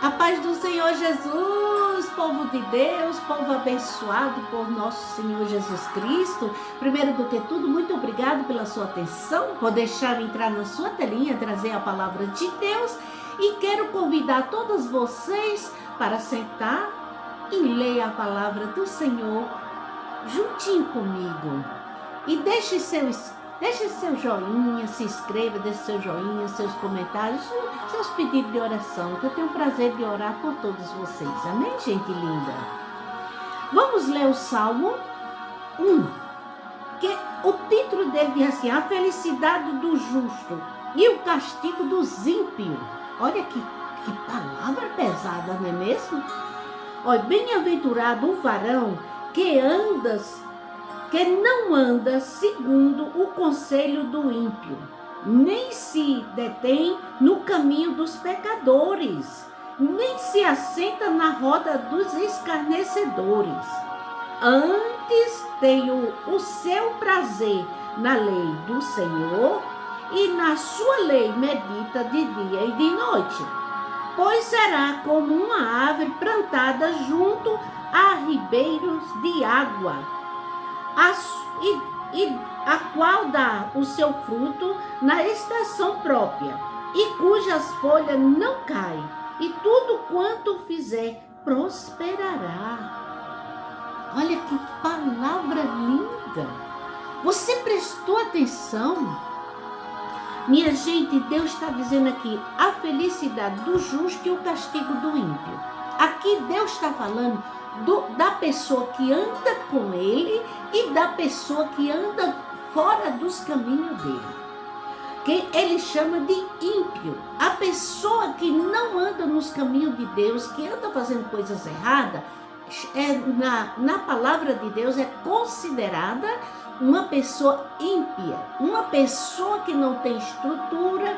A paz do Senhor Jesus, povo de Deus, povo abençoado por nosso Senhor Jesus Cristo. Primeiro do que tudo, muito obrigado pela sua atenção, por deixar eu entrar na sua telinha, trazer a palavra de Deus. E quero convidar todos vocês para sentar e ler a palavra do Senhor juntinho comigo. E deixe seu joinha, se inscreva, deixe seu joinha, seus comentários, seus pedidos de oração, que eu tenho o prazer de orar por todos vocês. Amém, gente linda? Vamos ler o Salmo 1, que o título dele diz assim: a felicidade do justo e o castigo dos ímpios. Olha que palavra pesada, não é mesmo? Olha, bem-aventurado o varão que não anda segundo o conselho do ímpio, nem se detém no caminho dos pecadores, nem se assenta na roda dos escarnecedores. Antes tem o seu prazer na lei do Senhor, e na sua lei medita de dia e de noite. Pois será como uma árvore plantada junto a ribeiros de água, a qual dá o seu fruto na estação própria, e cujas folhas não caem, e tudo quanto fizer prosperará. Olha que palavra linda! Você prestou atenção? Minha gente, Deus está dizendo aqui a felicidade do justo e o castigo do ímpio. Aqui Deus está falando da pessoa que anda com ele e da pessoa que anda fora dos caminhos dele, que ele chama de ímpio. A pessoa que não anda nos caminhos de Deus, que anda fazendo coisas erradas, na palavra de Deus é considerada uma pessoa ímpia, uma pessoa que não tem estrutura,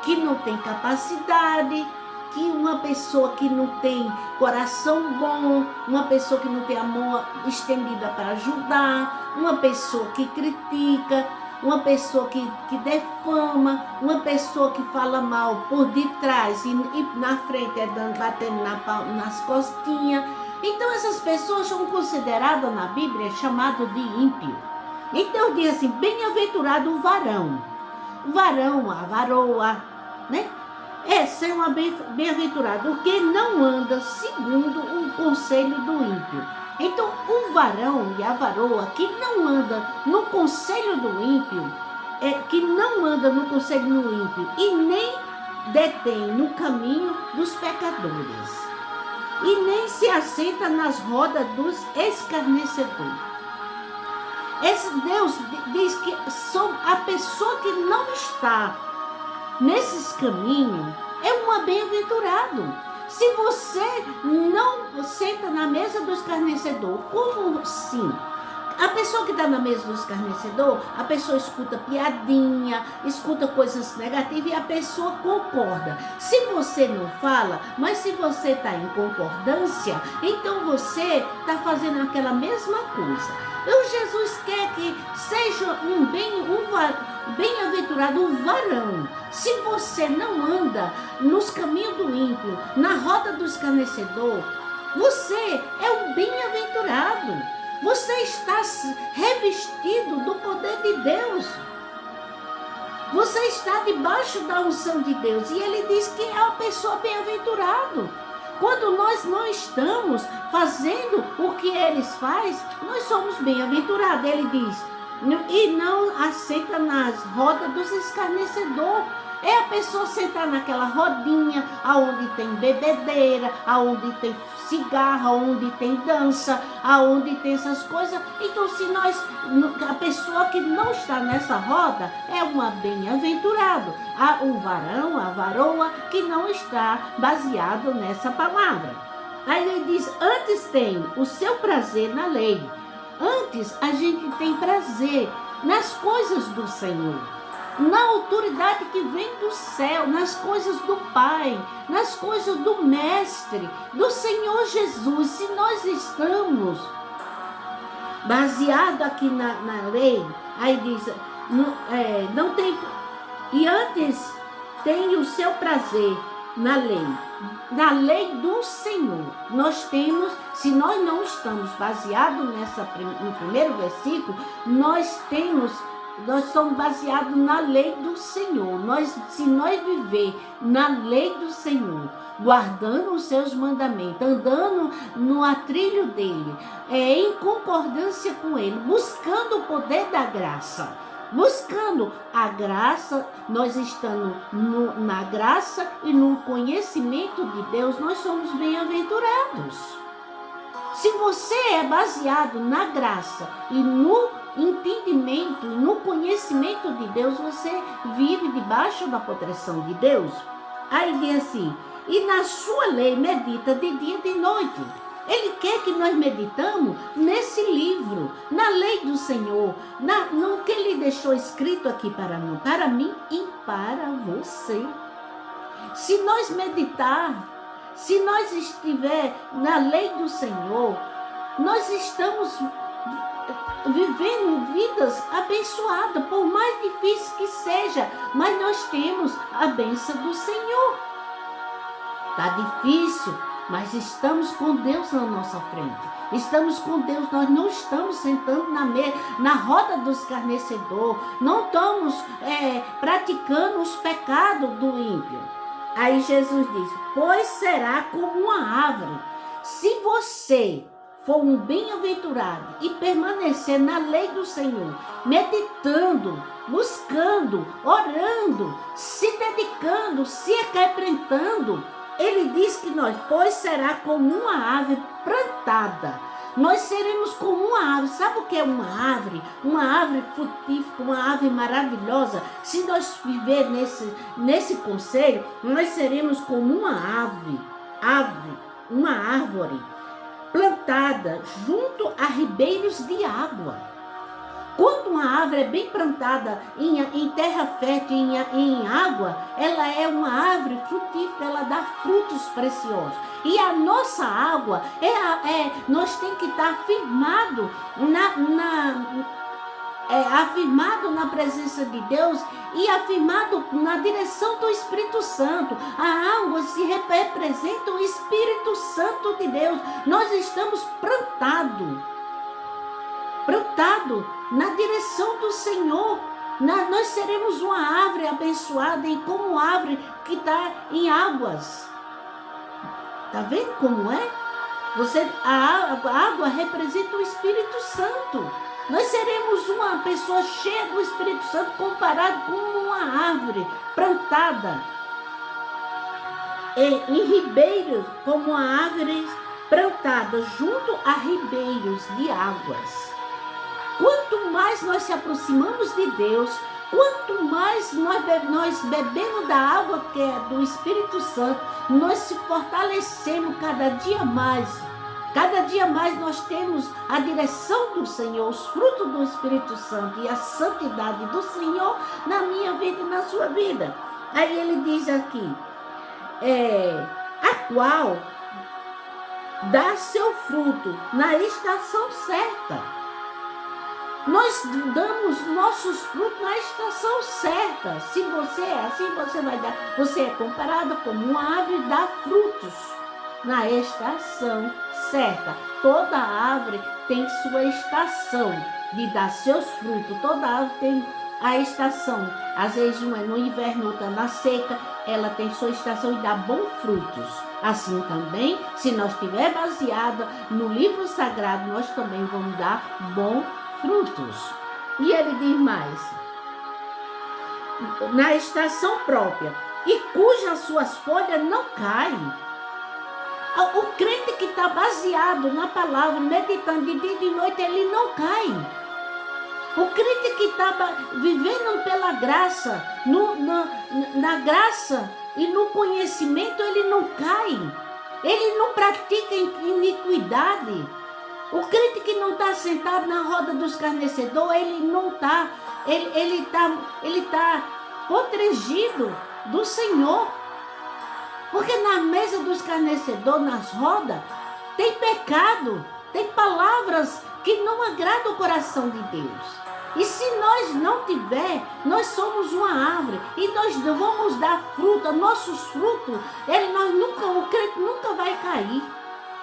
que não tem capacidade, que uma pessoa que não tem coração bom, uma pessoa que não tem amor estendida para ajudar, uma pessoa que critica, uma pessoa que defama, uma pessoa que fala mal por detrás e na frente batendo nas costinhas. Então essas pessoas são consideradas na Bíblia chamadas de ímpio. Então diz assim: bem-aventurado o varão, a varoa, né? Essa é uma bem-aventurado, porque não anda segundo o conselho do ímpio. Então, o varão e a varoa que não anda no conselho do ímpio, e nem detém no caminho dos pecadores, e nem se assenta nas rodas dos escarnecedores. Esse Deus diz que a pessoa que não está nesses caminhos é um bem-aventurado. Se você não senta na mesa do escarnecedor, como assim? A pessoa que está na mesa do escarnecedor, a pessoa escuta piadinha, escuta coisas negativas e a pessoa concorda. Se você não fala, mas se você está em concordância, então você está fazendo aquela mesma coisa. Então Jesus quer que seja um bem-aventurado o varão. Se você não anda nos caminhos do ímpio, na roda do escarnecedor, você é um bem-aventurado. Você está revestido do poder de Deus. Você está debaixo da unção de Deus. E ele diz que é uma pessoa bem-aventurado. Quando nós não estamos fazendo o que eles fazem, nós somos bem-aventurados. Ele diz: e não assenta nas rodas dos escarnecedores. É a pessoa sentar naquela rodinha, aonde tem bebedeira, aonde tem cigarro, aonde tem dança, aonde tem essas coisas. Então, a pessoa que não está nessa roda é uma bem-aventurado. O varão, a varoa, que não está baseado nessa palavra. Aí ele diz: antes tem o seu prazer na lei. Antes a gente tem prazer nas coisas do Senhor, na autoridade que vem do céu, nas coisas do Pai, nas coisas do Mestre, do Senhor Jesus. Se nós estamos baseados aqui na lei, aí diz, não tem, e antes tem o seu prazer na lei do Senhor. Nós temos, se nós não estamos baseados no primeiro versículo, nós somos baseados na lei do Senhor. Se nós viver na lei do Senhor, guardando os seus mandamentos, andando no atrilho dele, em concordância com ele, buscando o poder da graça, buscando a graça, nós estando na graça e no conhecimento de Deus, nós somos bem-aventurados. Se você é baseado na graça e no entendimento e no conhecimento de Deus, você vive debaixo da proteção de Deus. Aí diz assim, e na sua lei medita de dia e de noite. Ele quer que nós meditamos nesse livro, na lei do Senhor, no que ele deixou escrito aqui para mim e para você. Se nós meditar, se nós estiver na lei do Senhor, nós estamos vivendo vidas abençoadas, por mais difícil que seja, mas nós temos a bênção do Senhor. Está difícil, mas estamos com Deus na nossa frente. Estamos com Deus, nós não estamos sentando na roda dos escarnecedores, não estamos praticando os pecados do ímpio. Aí Jesus diz, pois será como uma árvore. Se você for um bem-aventurado e permanecer na lei do Senhor, meditando, buscando, orando, se dedicando, se aquietando, ele diz que pois será como uma árvore plantada. Nós seremos como uma árvore. Sabe o que é uma árvore? Uma árvore frutífera, uma árvore maravilhosa. Se nós viver nesse conselho, nós seremos como uma árvore plantada junto a ribeiros de água. Quando uma árvore é bem plantada em terra fértil, em água, ela é uma árvore frutífera, ela dá frutos preciosos. E a nossa água, nós temos que estar afirmado afirmado na presença de Deus e afirmado na direção do Espírito Santo. A água se representa o Espírito Santo de Deus. Nós estamos plantados na direção do Senhor. Nós seremos uma árvore abençoada e como árvore que está em águas. Está vendo como é? A água representa o Espírito Santo. Nós seremos uma pessoa cheia do Espírito Santo comparado com uma árvore plantada em ribeiros, como uma árvore plantada junto a ribeiros de águas. Quanto mais nós se aproximamos de Deus, quanto mais nós bebemos da água que é do Espírito Santo, nós se fortalecemos cada dia mais. Cada dia mais nós temos a direção do Senhor, os frutos do Espírito Santo e a santidade do Senhor na minha vida e na sua vida. Aí ele diz aqui, a qual dá seu fruto na estação certa. Nós damos nossos frutos na estação certa. Se você é assim, você é comparado como uma árvore, dá frutos na estação certa. Toda árvore tem sua estação de dar seus frutos. Toda árvore tem a estação. Às vezes uma é no inverno, outra na seca. Ela tem sua estação e dá bons frutos. Assim também, se nós estiver baseado no livro sagrado, nós também vamos dar bons frutos. E ele diz mais, na estação própria, e cujas suas folhas não caem. O crente que está baseado na palavra, meditando de dia e de noite, ele não cai. O crente que está vivendo pela graça, na graça e no conhecimento, ele não cai. Ele não pratica iniquidade. O crente que não está sentado na roda dos escarnecedores, ele não está, ele está protegido do Senhor. Porque na mesa dos escarnecedores, nas rodas, tem pecado, tem palavras que não agradam o coração de Deus. E se nós não tiver, nós somos uma árvore e nós vamos dar fruta, nossos frutos, o crente nunca vai cair.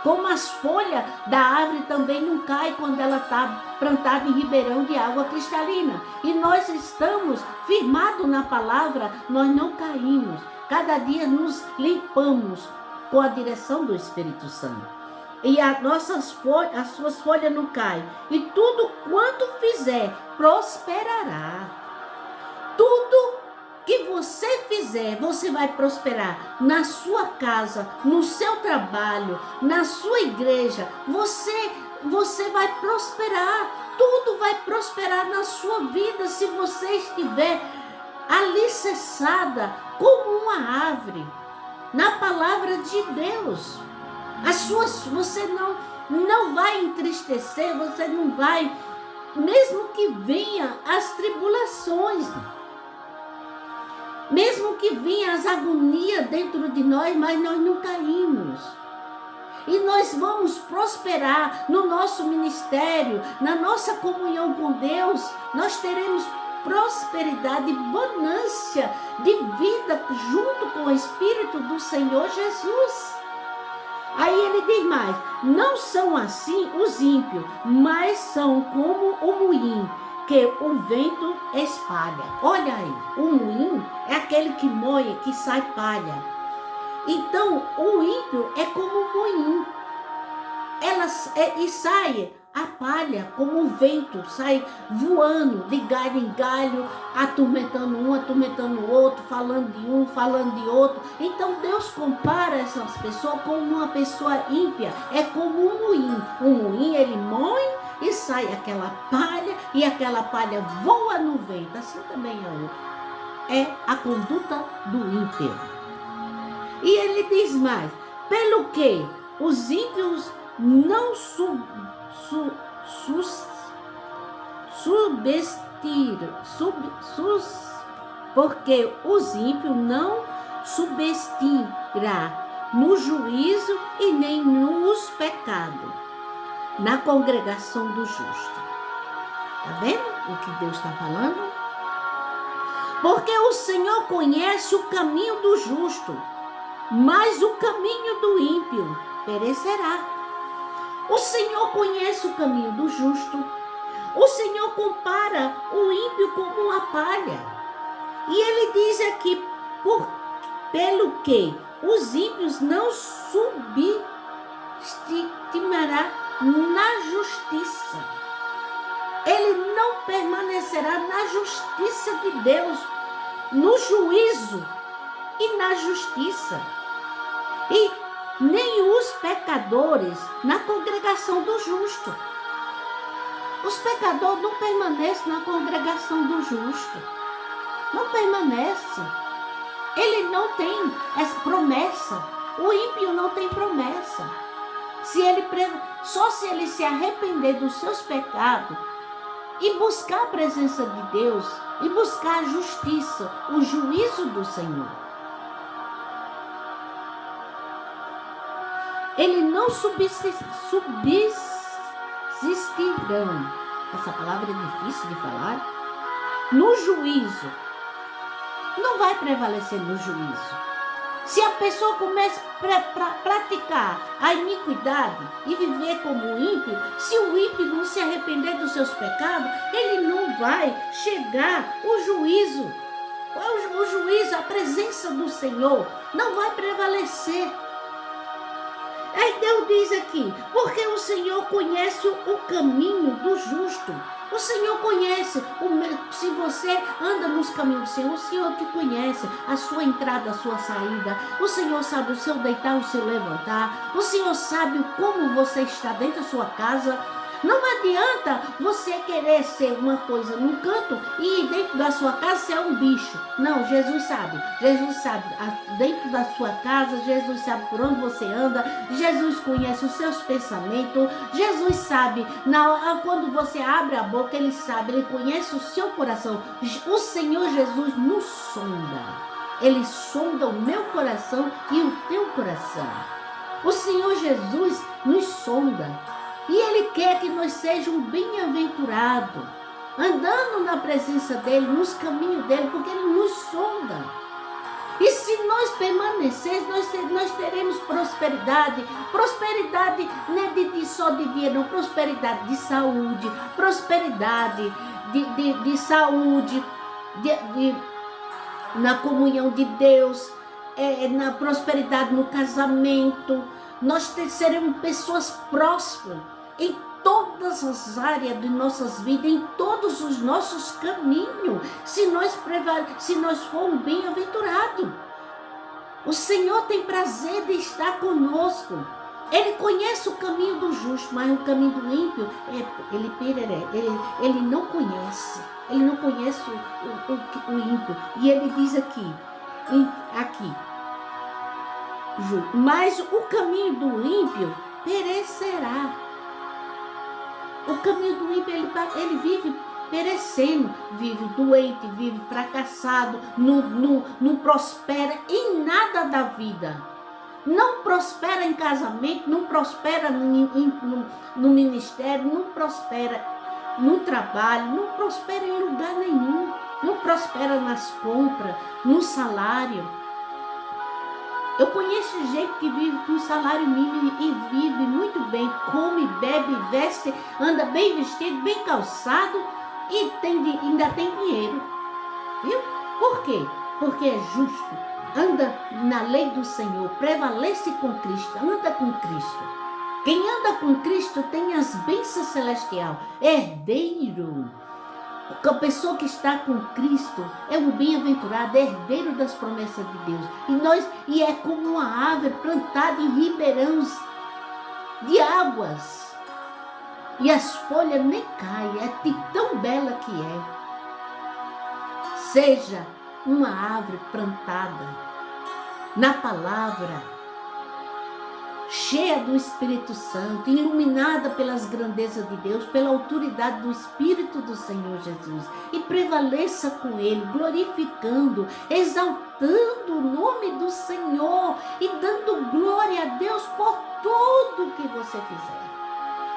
Como as folhas da árvore também não caem quando ela está plantada em ribeirão de água cristalina. E nós estamos firmados na palavra, nós não caímos. Cada dia nos limpamos com a direção do Espírito Santo. E as suas folhas não caem. E tudo quanto fizer, prosperará. Tudo que você fizer, você vai prosperar. Na sua casa, no seu trabalho, na sua igreja, você vai prosperar. Tudo vai prosperar na sua vida se você estiver alicerçada como uma árvore na palavra de Deus. Você não vai entristecer, você não vai, mesmo que venha as tribulações, mesmo que venha as agonias dentro de nós, mas nós não caímos. E nós vamos prosperar no nosso ministério, na nossa comunhão com Deus. Nós teremos prosperidade e bonança de vida junto com o Espírito do Senhor Jesus. Aí ele diz mais: não são assim os ímpios, mas são como o moinho que o vento espalha. Olha aí, o moinho é aquele que moe, que sai palha. Então, o ímpio é como o moinho. E sai a palha como o vento, sai voando de galho em galho, atormentando um, atormentando o outro, falando de um, falando de outro. Então Deus compara essas pessoas com uma pessoa ímpia, é como um moinho. O moinho, ele moe e sai aquela palha, e aquela palha voa no vento. Assim também é a conduta do ímpio. E ele diz mais: pelo que os ímpios não porque os ímpios não subestirá no juízo e nem nos pecados, na congregação do justo. Tá vendo o que Deus está falando? Porque o Senhor conhece o caminho do justo, mas o caminho do ímpio perecerá. O Senhor conhece o caminho do justo. O Senhor compara o ímpio como uma palha. E ele diz aqui: pelo que os ímpios não subestimará na justiça. Ele não permanecerá na justiça de Deus, no juízo e na justiça. E nem os pecadores na congregação do justo. Os pecadores não permanecem na congregação do justo. Não permanece. Ele não tem essa promessa. O ímpio não tem promessa. Só se ele se arrepender dos seus pecados e buscar a presença de Deus e buscar a justiça, o juízo do Senhor. Ele não subsistirão. Essa palavra é difícil de falar. No juízo. Não vai prevalecer no juízo. Se a pessoa começa a praticar a iniquidade e viver como ímpio, se o ímpio não se arrepender dos seus pecados, ele não vai chegar o juízo. O juízo, a presença do Senhor, não vai prevalecer. Aí Deus diz aqui: porque o Senhor conhece o caminho do justo. O Senhor conhece, se você anda nos caminhos do Senhor, o Senhor te conhece, a sua entrada, a sua saída. O Senhor sabe o seu deitar, o seu levantar. O Senhor sabe como você está dentro da sua casa. Não adianta você querer ser uma coisa num canto e dentro da sua casa ser um bicho. Não, Jesus sabe. Jesus sabe dentro da sua casa, Jesus sabe por onde você anda. Jesus conhece os seus pensamentos. Jesus sabe, quando você abre a boca, Ele sabe, Ele conhece o seu coração. O Senhor Jesus nos sonda. Ele sonda o meu coração e o teu coração. O Senhor Jesus nos sonda. E Ele quer que nós sejamos bem-aventurados. andando na presença dele, nos caminhos dele, porque ele nos sonda. E se nós permanecermos, nós teremos prosperidade. Prosperidade não é só de dinheiro, não. Prosperidade de saúde, prosperidade de saúde, na comunhão de Deus, na prosperidade no casamento. Nós seremos pessoas prósperas em todas as áreas de nossas vidas, em todos os nossos caminhos, se nós formos bem-aventurados. O Senhor tem prazer de estar conosco. Ele conhece o caminho do justo, mas o caminho do ímpio, ele não conhece. Ele não conhece o ímpio. E ele diz aqui, mas o caminho do ímpio perecerá. O caminho do ímpio, ele vive perecendo, vive doente, vive fracassado, não prospera em nada da vida. Não prospera em casamento, não prospera no ministério, não prospera no trabalho, não prospera em lugar nenhum. Não prospera nas compras, no salário. Eu conheço gente que vive com salário mínimo e vive muito bem, come, bebe, veste, anda bem vestido, bem calçado e ainda tem dinheiro. Viu? Por quê? Porque é justo, anda na lei do Senhor, prevalece com Cristo, anda com Cristo. Quem anda com Cristo tem as bênçãos celestiais, herdeiro. A pessoa que está com Cristo é um bem-aventurado, herdeiro das promessas de Deus. E é como uma árvore plantada em ribeirões de águas. E as folhas nem caem, é de tão bela que é. Seja uma árvore plantada na palavra, cheia do Espírito Santo, iluminada pelas grandezas de Deus, pela autoridade do Espírito do Senhor Jesus, e prevaleça com Ele, glorificando, exaltando o nome do Senhor e dando glória a Deus por tudo que você fizer.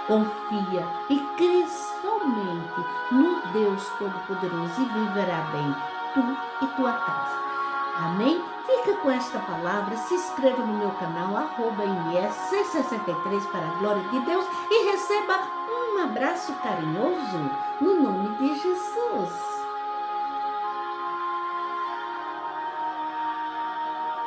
Confia e crê somente no Deus Todo-Poderoso e viverá bem, tu e tua casa. Amém? Fica com esta palavra, se inscreva no meu canal, @ms663 para a glória de Deus e receba um abraço carinhoso no nome de Jesus.